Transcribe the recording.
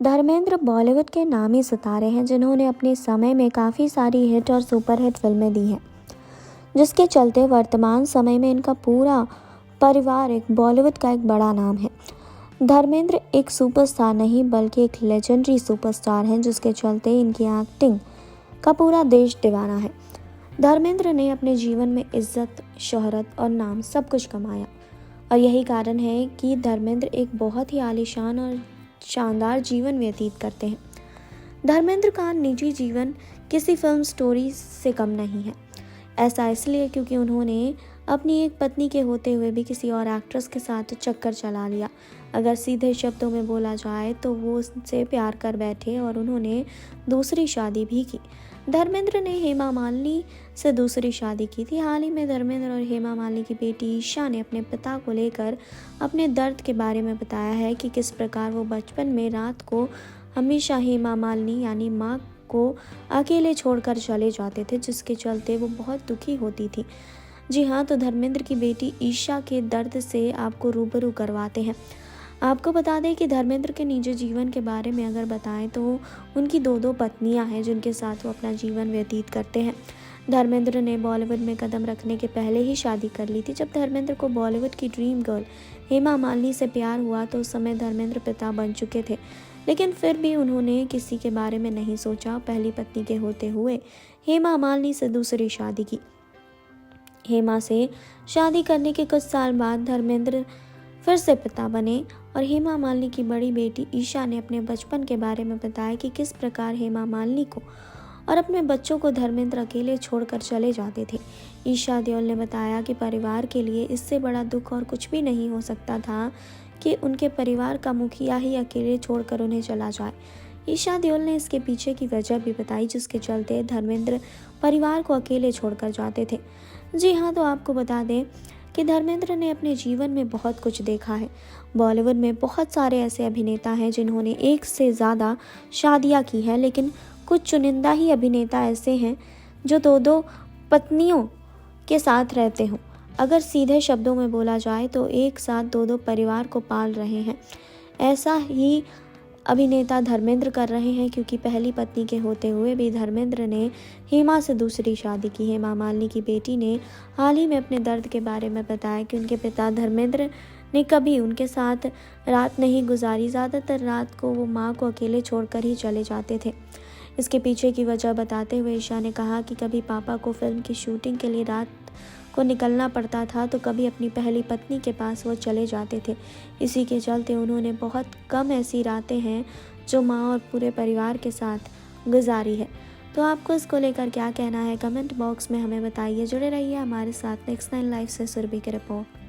धर्मेंद्र बॉलीवुड के नामी सितारे हैं जिन्होंने अपने समय में काफ़ी सारी हिट और सुपरहिट फिल्में दी हैं, जिसके चलते वर्तमान समय में इनका पूरा परिवार एक बॉलीवुड का एक बड़ा नाम है। धर्मेंद्र एक सुपरस्टार नहीं बल्कि एक लेजेंडरी सुपरस्टार हैं, जिसके चलते इनकी एक्टिंग का पूरा देश दीवाना है। धर्मेंद्र ने अपने जीवन में इज्जत, शोहरत और नाम सब कुछ कमाया और यही कारण है कि धर्मेंद्र एक बहुत ही आलीशान और शानदार जीवन व्यतीत करते हैं। धर्मेंद्र का निजी जीवन किसी फिल्म स्टोरी से कम नहीं है। ऐसा इसलिए क्योंकि उन्होंने अपनी एक पत्नी के होते हुए भी किसी और एक्ट्रेस के साथ चक्कर चला लिया। अगर सीधे शब्दों में बोला जाए तो वो उससे प्यार कर बैठे और उन्होंने दूसरी शादी भी की। धर्मेंद्र ने हेमा मालिनी से दूसरी शादी की थी। हाल ही में धर्मेंद्र और हेमा मालिनी की बेटी ईशा ने अपने पिता को लेकर अपने दर्द के बारे में बताया है कि किस प्रकार वो बचपन में रात को हमेशा हेमा मालिनी यानी माँ को अकेले छोड़कर चले जाते थे, जिसके चलते वो बहुत दुखी होती थी। जी हाँ, तो धर्मेंद्र की बेटी ईशा के दर्द से आपको रूबरू करवाते हैं। आपको बता दें कि धर्मेंद्र के निजी जीवन के बारे में अगर बताएं तो उनकी दो पत्नियां हैं जिनके साथ वो अपना जीवन व्यतीत करते हैं। धर्मेंद्र ने बॉलीवुड में कदम रखने के पहले ही शादी कर ली थी। जब धर्मेंद्र को बॉलीवुड की ड्रीम गर्ल हेमा मालिनी से प्यार हुआ तो उस समय धर्मेंद्र पिता बन चुके थे, लेकिन फिर भी उन्होंने किसी के बारे में नहीं सोचा। पहली पत्नी के होते हुए हेमा मालिनी से दूसरी शादी की। हेमा से शादी करने के कुछ साल बाद धर्मेंद्र फिर से पिता बने और हेमा मालिनी की बड़ी बेटी ईशा ने अपने बचपन के बारे में बताया कि किस प्रकार हेमा मालिनी को और अपने बच्चों को धर्मेंद्र अकेले छोड़कर चले जाते थे। ईशा देओल ने बताया कि परिवार के लिए इससे बड़ा दुख और कुछ भी नहीं हो सकता था कि उनके परिवार का मुखिया ही अकेले छोड़कर उन्हें चला जाए। ईशा देओल ने इसके पीछे की वजह भी बताई जिसके चलते धर्मेंद्र परिवार को अकेले छोड़कर जाते थे। जी हाँ, तो आपको बता दें कि धर्मेंद्र ने अपने जीवन में बहुत कुछ देखा है। बॉलीवुड में बहुत सारे ऐसे अभिनेता हैं जिन्होंने एक से ज़्यादा शादियां की हैं, लेकिन कुछ चुनिंदा ही अभिनेता ऐसे हैं जो दो पत्नियों के साथ रहते हों। अगर सीधे शब्दों में बोला जाए तो एक साथ दो परिवार को पाल रहे हैं। ऐसा ही अभिनेता धर्मेंद्र कर रहे हैं, क्योंकि पहली पत्नी के होते हुए भी धर्मेंद्र ने हेमा से दूसरी शादी की। हेमा मालिनी की बेटी ने हाल ही में अपने दर्द के बारे में बताया कि उनके पिता धर्मेंद्र ने कभी उनके साथ रात नहीं गुजारी। ज़्यादातर रात को वो माँ को अकेले छोड़कर ही चले जाते थे। इसके पीछे की वजह बताते हुए ईशा ने कहा कि कभी पापा को फिल्म की शूटिंग के लिए रात को निकलना पड़ता था तो कभी अपनी पहली पत्नी के पास वो चले जाते थे। इसी के चलते उन्होंने बहुत कम ऐसी रातें हैं जो माँ और पूरे परिवार के साथ गुजारी है। तो आपको इसको लेकर क्या कहना है, कमेंट बॉक्स में हमें बताइए। जुड़े रहिए हमारे साथ। नेक्स्ट 9 लाइव से सुरभि की रिपोर्ट।